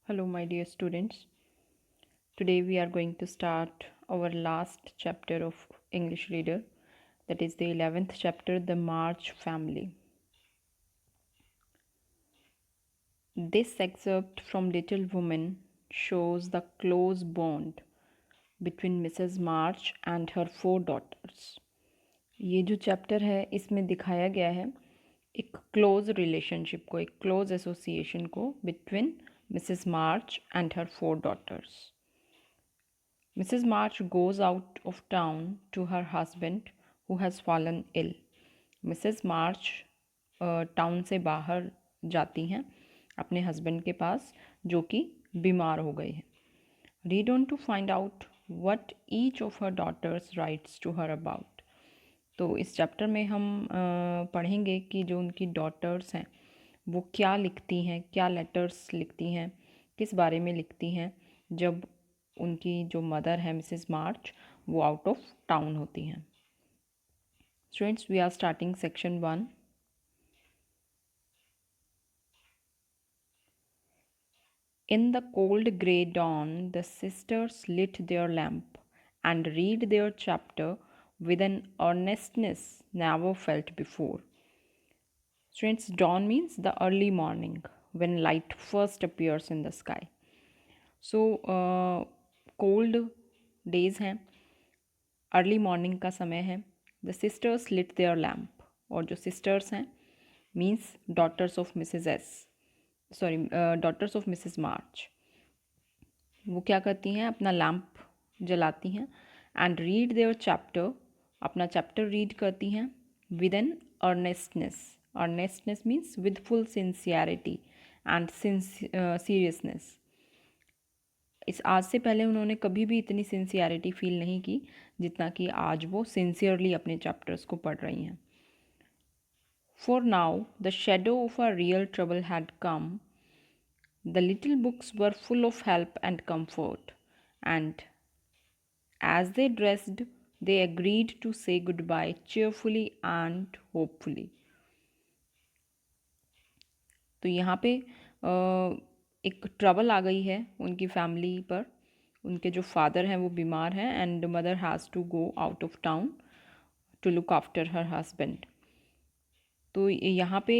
Hello, my dear students. Today we are going to start our last chapter of English Reader, that is the 11th chapter, The March Family. This excerpt from Little Women shows the close bond between Mrs. March and her 4 daughters. ये जो chapter है इसमें दिखाया गया है एक close relationship को, एक क्लोज एसोसिएशन को between Mrs March and her 4 daughters. Mrs. March goes out of town to her husband who has fallen ill. Mrs. March town से बाहर जाती हैं अपने हस्बैंड के पास जो कि बीमार हो गए हैं. Read on to find out what each of her daughters writes to her about. तो इस चैप्टर में हम पढ़ेंगे कि जो उनकी डॉटर्स हैं वो क्या लिखती हैं, क्या लेटर्स लिखती हैं, किस बारे में लिखती हैं जब उनकी जो मदर है मिसेस मार्च वो आउट ऑफ टाउन होती हैं. Students, we are starting section 1. In the cold grey dawn, the sisters lit their lamp and read their chapter with an earnestness never felt before. Students, dawn means the early morning when light first appears in the sky. So, cold days हैं, early morning का समय है. The sisters lit their lamp, और जो sisters हैं means daughters of Mrs S, sorry daughters of Mrs March, वो क्या करती हैं, अपना लैम्प जलाती हैं एंड रीड देयर चैप्टर, अपना चैप्टर रीड करती हैं with an earnestness. Earnestness means with full sincerity and seriousness. इस आज से पहले उन्होंने कभी भी इतनी सिंसियरिटी फील नहीं की जितना कि आज वो सिंसियरली अपने चैप्टर्स को पढ़ रही हैं. For now the shadow of a real trouble had come. The little books were full of help and comfort, and as they dressed they agreed to say goodbye cheerfully and hopefully. तो यहाँ पे एक trouble आ गई है उनकी family पर. उनके जो फादर हैं वो बीमार हैं and mother has to go out of town to look after her husband. तो यहाँ पे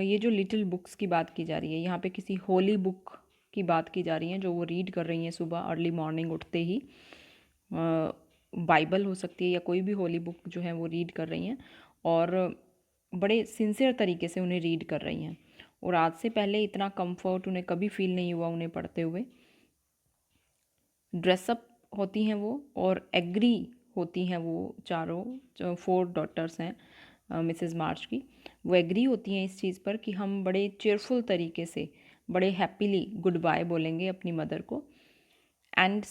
ये जो लिटिल बुक्स की बात की जा रही है, यहाँ पे किसी होली बुक की बात की जा रही है जो वो रीड कर रही हैं सुबह अर्ली मॉर्निंग उठते ही. बाइबल हो सकती है या कोई भी होली बुक जो है वो रीड कर रही हैं और बड़े सिंसियर तरीके से उन्हें रीड कर रही हैं. और आज से पहले इतना कंफर्ट उन्हें कभी फील नहीं हुआ उन्हें पढ़ते हुए. ड्रेसअप होती हैं वो और एग्री होती हैं वो चारों, जो 4 daughters हैं मिसेस मार्च की, वो एग्री होती हैं इस चीज़ पर कि हम बड़े चेयरफुल तरीके से, बड़े हैप्पीली गुड बाय बोलेंगे अपनी मदर को. And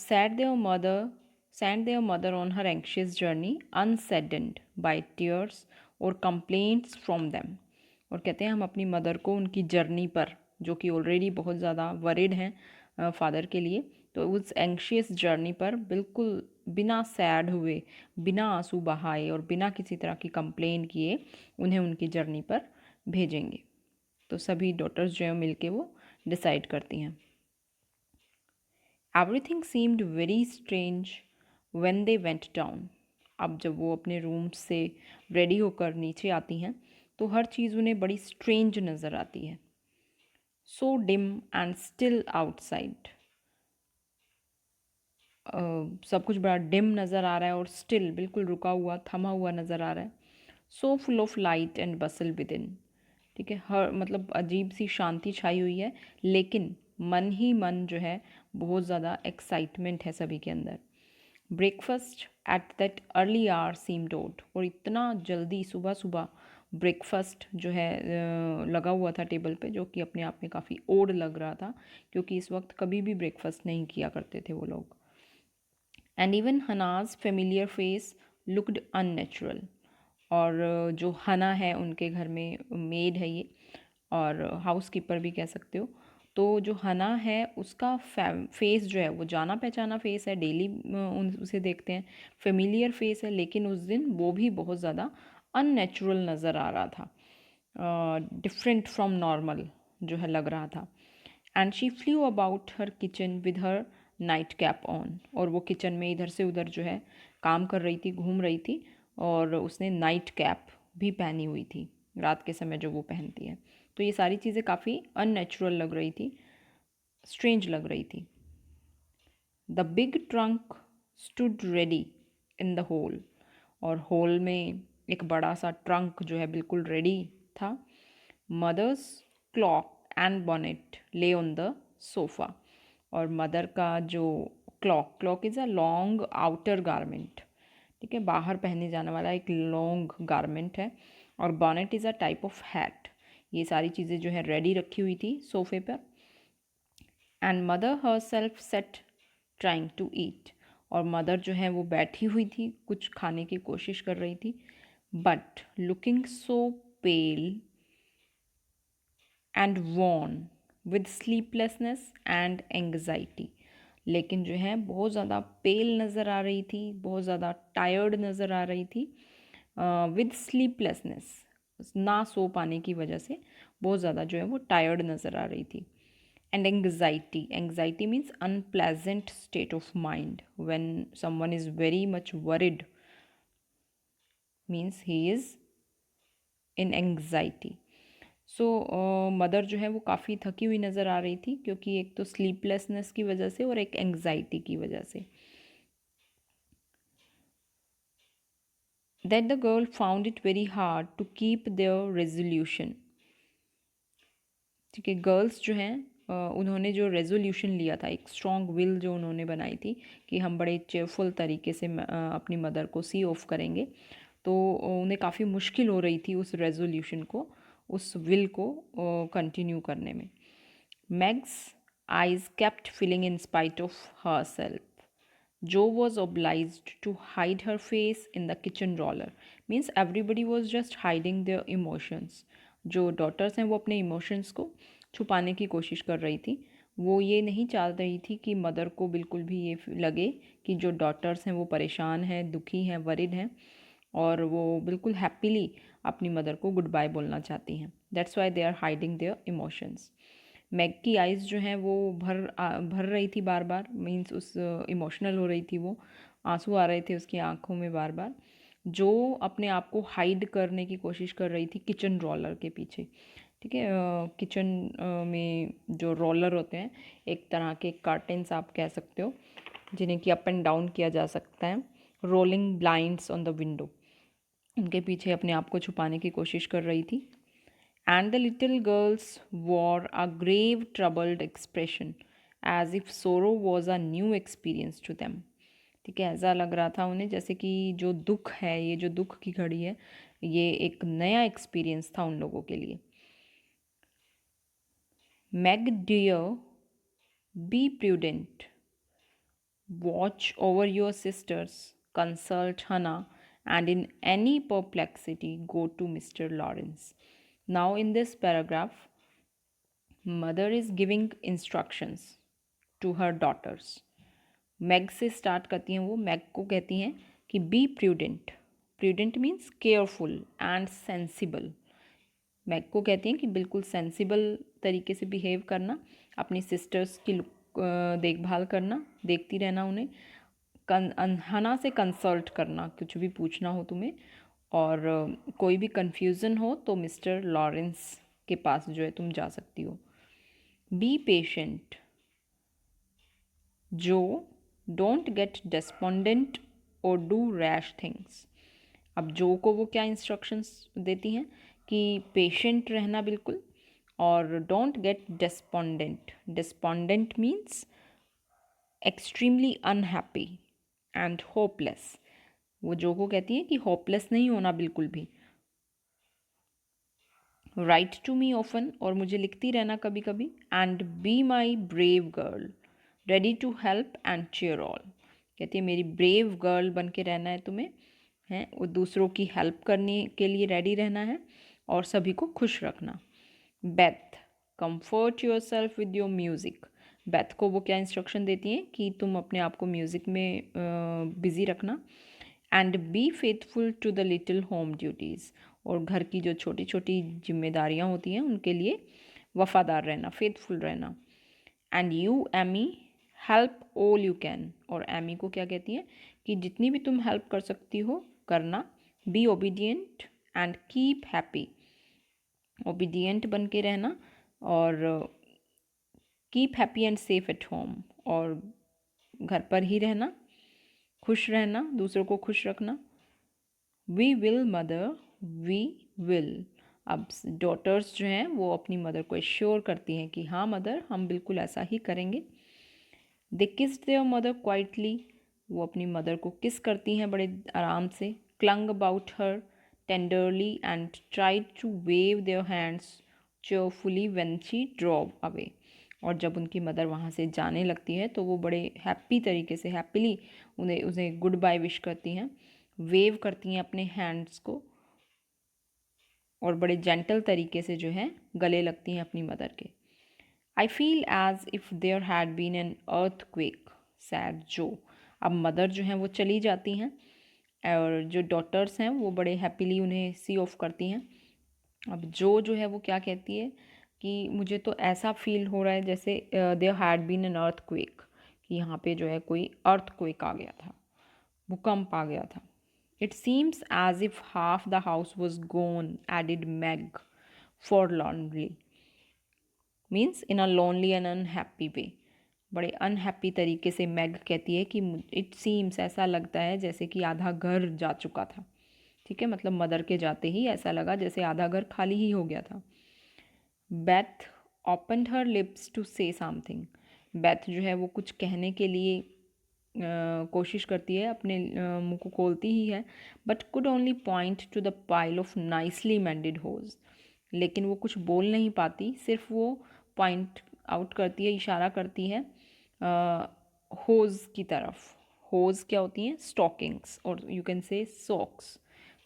sent their mother on her anxious journey unsaddened by tears or complaints from them. और कहते हैं हम अपनी मदर को उनकी जर्नी पर, जो कि ऑलरेडी बहुत ज़्यादा वरिड हैं फादर के लिए, तो उस एंशियस जर्नी पर बिल्कुल बिना सैड हुए, बिना आंसू बहाए और बिना किसी तरह की कंप्लेन किए उन्हें उनकी जर्नी पर भेजेंगे. तो सभी डॉटर्स जो है मिलके वो डिसाइड करती हैं. Everything seemed very strange when they went down. अब जब वो अपने रूम से रेडी होकर नीचे आती हैं तो हर चीज़ उन्हें बड़ी स्ट्रेंज नज़र आती है. So dim and still outside. सब कुछ बड़ा डिम नज़र आ रहा है और स्टिल बिल्कुल रुका हुआ, थमा हुआ नज़र आ रहा है. So full of light and Bansal with in. ठीक है, हर मतलब अजीब सी शांति छाई हुई है, लेकिन मन ही मन जो है बहुत ज़्यादा एक्साइटमेंट है सभी के अंदर. Breakfast at that early hour seemed odd. और इतना जल्दी सुबह सुबह ब्रेकफास्ट जो है लगा हुआ था टेबल पे, जो कि अपने आप में काफ़ी ओड लग रहा था क्योंकि इस वक्त कभी भी ब्रेकफास्ट नहीं किया करते थे वो लोग. And even Hannah's familiar face looked unnatural. और जो हना है उनके घर में मेड है ये, और हाउस कीपर भी कह सकते हो. तो जो हना है उसका फेस जो है वो जाना पहचाना फेस है, डेली उसे देखते हैं, फेमिलियर फेस है, लेकिन उस दिन वो भी बहुत ज़्यादा अननेचुरल नज़र आ रहा था, डिफरेंट फ्रॉम नॉर्मल जो है लग रहा था. And she flu about her kitchen with her night cap on, और वो किचन में इधर से उधर जो है काम कर रही थी, घूम रही थी, और उसने नाइट कैप भी पहनी हुई थी, रात के समय जो वो पहनती है। तो ये सारी चीज़ें काफ़ी अननेचुरल लग रही थी, स्ट्रेंज लग रही थी। The big trunk stood ready in the hall, और होल में एक बड़ा सा ट्रंक जो है बिल्कुल रेडी था। मदर्स क्लॉक एंड बॉनेट ले ऑन द सोफ़ा, और मदर का जो clock is a long outer garment, ठीक है, बाहर पहने जाने वाला एक लॉन्ग गारमेंट है, और bonnet is a type of hat. ये सारी चीज़ें जो है रेडी रखी हुई थी सोफ़े पर। And mother herself sat trying to eat, और मदर जो है वो बैठी हुई थी, कुछ खाने की कोशिश कर रही थी, but looking so pale and Warne with sleeplessness and anxiety, लेकिन जो है बहुत ज़्यादा पेल नज़र आ रही थी, बहुत ज़्यादा टायर्ड नज़र आ रही थी, विद स्लीपलेसनेस, ना सो पाने की वजह से बहुत ज़्यादा जो है वो टायर्ड नज़र आ रही थी। And anxiety means unpleasant state of mind. When someone is very much worried, means he is in anxiety. So mother जो है वो काफ़ी थकी हुई नज़र आ रही थी, क्योंकि एक तो स्लीपलेसनेस की वजह से और एक एंग्जाइटी की वजह से। That the girl found it very hard to keep their resolution, ठीक है, गर्ल्स जो हैं उन्होंने जो रेजोल्यूशन लिया था, एक स्ट्रॉन्ग विल जो उन्होंने बनाई थी कि हम बड़े चेयरफुल तरीके से अपनी मदर को सी ऑफ करेंगे, तो उन्हें काफ़ी मुश्किल हो रही थी उस रेजोल्यूशन को, उस विल को कंटिन्यू करने में। Meg's eyes kept filling in spite of her self, Jo was obliged to hide her face in the kitchen roller. Means everybody was just hiding their emotions. जो daughters हैं वो अपने emotions को छुपाने की कोशिश कर रही थी। वो ये नहीं चाह रही थी कि मदर को बिल्कुल भी ये लगे कि जो daughters हैं वो परेशान हैं, दुखी हैं, worried हैं, और वो बिल्कुल हैप्पीली अपनी मदर को गुड बाय बोलना चाहती हैं। That's why they are hiding their emotions. Meg की आइज़ जो हैं वो भर रही थी बार बार, मीन्स उस इमोशनल हो रही थी वो, आंसू आ रहे थे उसकी आंखों में बार बार, जो अपने आप को हाइड करने की कोशिश कर रही थी किचन रोलर के पीछे, ठीक है। किचन में जो रोलर होते हैं, एक तरह के कर्टेंस आप कह सकते हो, जिन्हें कि अप एंड डाउन किया जा सकता है, rolling blinds on the window, उनके पीछे अपने आप को छुपाने की कोशिश कर रही थी। And the little girls wore a grave, troubled expression, as if sorrow was a new experience to them. ठीक है, ऐसा लग रहा था उन्हें जैसे कि जो दुख है, ये जो दुख की घड़ी है, ये एक नया एक्सपीरियंस था उन लोगों के लिए। Meg dear, be prudent. Watch over your sisters, consult Hannah, and in any perplexity, go to Mr. Lawrence. Now, in this paragraph, mother is giving instructions to her daughters. Meg से start करती हैं वो, Meg को कहती हैं कि be prudent, prudent means careful and sensible. Meg को कहती हैं कि बिल्कुल सेंसिबल तरीके से बिहेव करना, अपनी सिस्टर्स की देखभाल करना, देखती रहना उन्हें, हना से कंसल्ट करना, कुछ भी पूछना हो तुम्हें, और कोई भी कन्फ्यूज़न हो तो मिस्टर लॉरेंस के पास जो है तुम जा सकती हो। बी पेशेंट, जो डोंट गेट डेस्पोंडेंट और डू रैश थिंग्स। अब जो को वो क्या इंस्ट्रक्शंस देती हैं कि पेशेंट रहना बिल्कुल, और don't get despondent, despondent means extremely unhappy and hopeless. वो जो को कहती है कि होपलेस नहीं होना बिल्कुल भी। राइट टू मी ऑफन, और मुझे लिखती रहना कभी कभी, and be my brave girl, ready to help and cheer all. कहती है मेरी ब्रेव गर्ल बन के रहना है तुम्हें, हैं, वो दूसरों की हेल्प करने के लिए रेडी रहना है और सभी को खुश रखना। Beth, comfort your self with your music. Beth को वो क्या इंस्ट्रक्शन देती हैं कि तुम अपने आप को म्यूज़िक में बिज़ी रखना। And be faithful to the little home duties, और घर की जो छोटी छोटी जिम्मेदारियां होती हैं उनके लिए वफ़ादार रहना, फेथफुल रहना। And you Amy help all you can, और एमी को क्या कहती हैं कि जितनी भी तुम हेल्प कर सकती हो करना। Be obedient and keep happy, obedient बन के रहना, और keep happy and safe at home, और घर पर ही रहना, खुश रहना, दूसरों को खुश रखना। We will mother, we will. अब डॉटर्स जो हैं वो अपनी मदर को एश्योर करती हैं कि हाँ मदर, हम बिल्कुल ऐसा ही करेंगे। दे किस्ड देयर मदर क्वाइटली, वो अपनी मदर को किस करती हैं बड़े आराम से। Clung about her tenderly and tried to wave their hands cheerfully when she drove away, और जब उनकी मदर वहाँ से जाने लगती है तो वो बड़े हैप्पी तरीके से, हैप्पीली उन्हें गुड बाय विश करती हैं, वेव करती हैं अपने हैंड्स को, और बड़े जेंटल तरीके से जो है गले लगती हैं अपनी मदर के। I feel as if there had been an earthquake, said Jo. अब मदर जो हैं वो चली जाती हैं, और जो डॉटर्स हैं वो बड़े हैप्पीली उन्हें सी ऑफ करती हैं। अब जो है वो क्या कहती है कि मुझे तो ऐसा फील हो रहा है जैसे there had been an earthquake, कि यहाँ पे जो है कोई अर्थक्वेक आ गया था, भूकंप आ गया था। It seems as if half the house was gone, added Meg forlornly, means in a lonely and unhappy way. बड़े अनहैप्पी तरीके से मैग कहती है कि इट सीम्स, ऐसा लगता है जैसे कि आधा घर जा चुका था। ठीक है, मतलब मदर के जाते ही ऐसा लगा जैसे आधा घर खाली ही हो गया था। Beth opened her lips to say something, Beth जो है वो कुछ कहने के लिए कोशिश करती है, अपने मुंह को खोलती ही है, but could only point to the pile of nicely mended hose, लेकिन वो कुछ बोल नहीं पाती, सिर्फ वो पॉइंट आउट करती है, इशारा करती है होज की तरफ। होज क्या होती हैं? स्टॉकिंग्स, और you can say socks.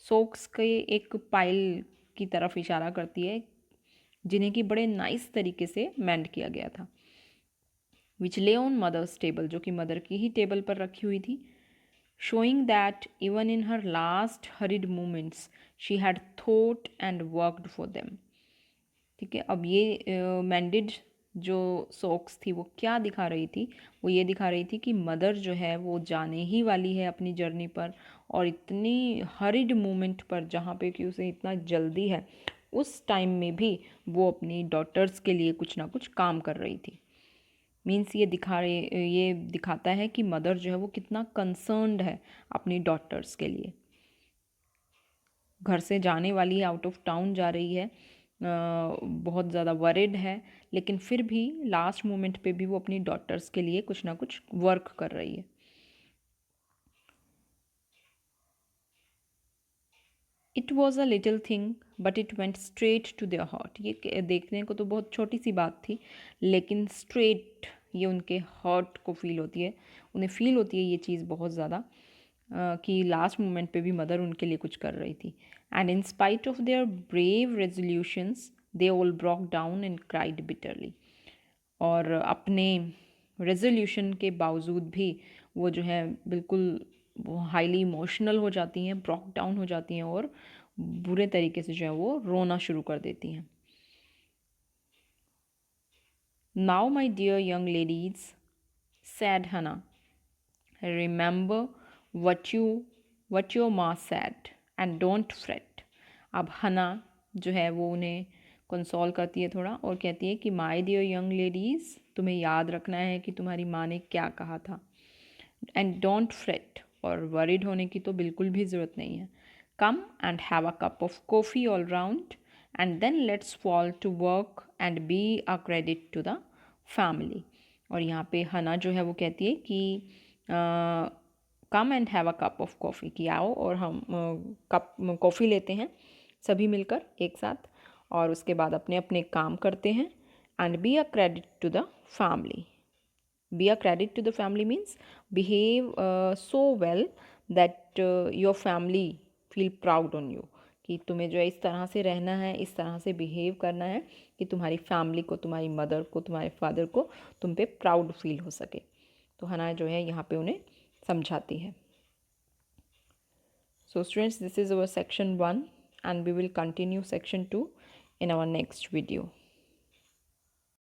Socks के एक पाइल की तरफ इशारा करती है, जिन्हें कि बड़े नाइस तरीके से मेंड किया गया था। विच ले ऑन मदर्स टेबल, जो कि मदर की ही टेबल पर रखी हुई थी। showing that even in her last hurried moments she had thought and worked for them। ठीक है, अब ये मैंडेड जो सॉक्स थी वो क्या दिखा रही थी? वो ये दिखा रही थी कि मदर जो है वो जाने ही वाली है अपनी जर्नी पर, और इतनी हरिड मोमेंट पर जहाँ पे कि उसे इतना जल्दी है, उस टाइम में भी वो अपनी डॉटर्स के लिए कुछ ना कुछ काम कर रही थी। मीन्स ये दिखाता है कि मदर जो है वो कितना कंसर्न्ड है अपनी डॉटर्स के लिए। घर से जाने वाली है, आउट ऑफ टाउन जा रही है, बहुत ज़्यादा वरिड है, लेकिन फिर भी लास्ट मोमेंट पे भी वो अपनी डॉटर्स के लिए कुछ ना कुछ वर्क कर रही है। It was a little thing but it went straight to their heart, ये देखने को तो बहुत छोटी सी बात थी, लेकिन स्ट्रेट ये उनके हार्ट को फील होती है, उन्हें फील होती है ये चीज़ बहुत ज़्यादा, कि लास्ट मोमेंट पे भी मदर उनके लिए कुछ कर रही थी। And in spite of their brave resolutions they all broke down and cried bitterly, और अपने रेजोल्यूशन के बावजूद भी वो जो है बिल्कुल वो हाईली इमोशनल हो जाती हैं, ब्रोक डाउन हो जाती हैं, और बुरे तरीके से जो है वो रोना शुरू कर देती हैं। Now my dear young ladies, said Hannah, remember what your ma said and don't fret. अब हना जो है वो उन्हें कंसोल करती है थोड़ा, और कहती है कि माय डियर यंग लेडीज़, तुम्हें याद रखना है कि तुम्हारी माँ ने क्या कहा था। एंड डोंट फ्रेट, और वरिड होने की तो बिल्कुल भी ज़रूरत नहीं है। Come and have a cup of coffee all round and then let's fall to work and be a credit to the family. और यहाँ पे हना जो है वो कहती है कि कम and have a cup of coffee, कि आओ और हम कप कॉफ़ी लेते हैं सभी मिलकर एक साथ, और उसके बाद अपने अपने काम करते हैं। And be a credit to the family, be a credit to the family means behave so well that your family feel proud on you, कि तुम्हें जो है इस तरह से रहना है, इस तरह से बिहेव करना है कि तुम्हारी फैमिली को, तुम्हारी मदर को, तुम्हारे फादर को तुम पे प्राउड फील हो सके। तो हना जो है यहाँ पे उन्हें समझाती है। So students, this is our section 1 and we will continue section 2 in our next video.